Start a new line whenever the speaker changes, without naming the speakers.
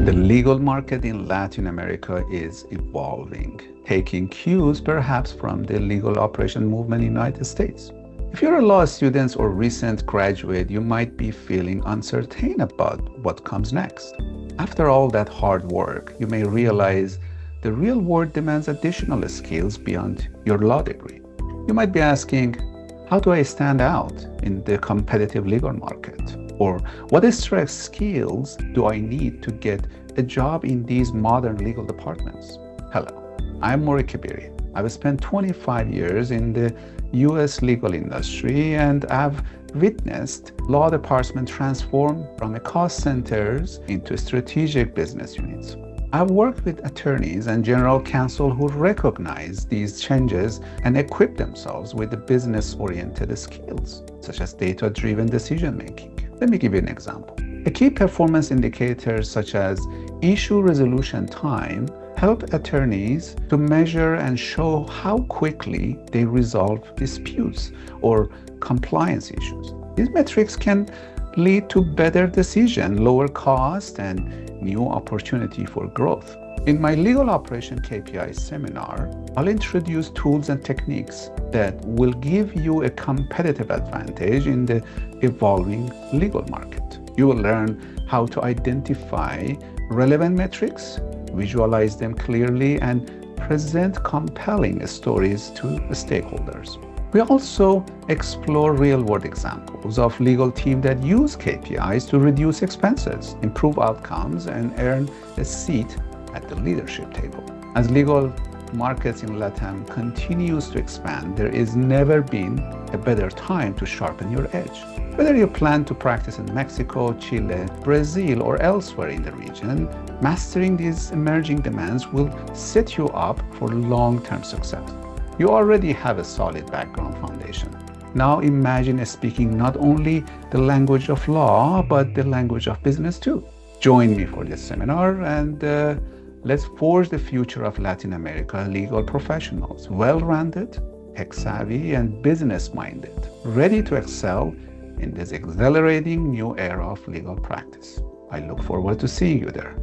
The legal market in Latin America is evolving, taking cues perhaps from the legal operation movement in the United States. If you're a law student or recent graduate, you might be feeling uncertain about what comes next. After all that hard work, you may realize the real world demands additional skills beyond your law degree. You might be asking, how do I stand out in the competitive legal market? Or what extra skills do I need to get a job in these modern legal departments? Hello, I'm Mori Kabiri. I've spent 25 years in the US legal industry and I've witnessed law departments transform from cost centers into strategic business units. I've worked with attorneys and general counsel who recognize these changes and equip themselves with the business-oriented skills, such as data-driven decision-making. Let me give you an example. A key performance indicators such as issue resolution time help attorneys to measure and show how quickly they resolve disputes or compliance issues. These metrics can lead to better decision, lower cost, and new opportunity for growth. In my Legal Operation KPIs seminar, I'll introduce tools and techniques that will give you a competitive advantage in the evolving legal market. You will learn how to identify relevant metrics, visualize them clearly, and present compelling stories to stakeholders. We also explore real-world examples of legal teams that use KPIs to reduce expenses, improve outcomes, and earn a seat at the leadership table. As legal markets in LATAM continues to expand, there is never been a better time to sharpen your edge. Whether you plan to practice in Mexico, Chile, Brazil, or elsewhere in the region, mastering these emerging demands will set you up for long-term success. You already have a solid background foundation. Now imagine speaking not only the language of law, but the language of business too. Join me for this seminar and let's forge the future of Latin America legal professionals, well-rounded, tech-savvy, and business-minded, ready to excel in this exhilarating new era of legal practice. I look forward to seeing you there.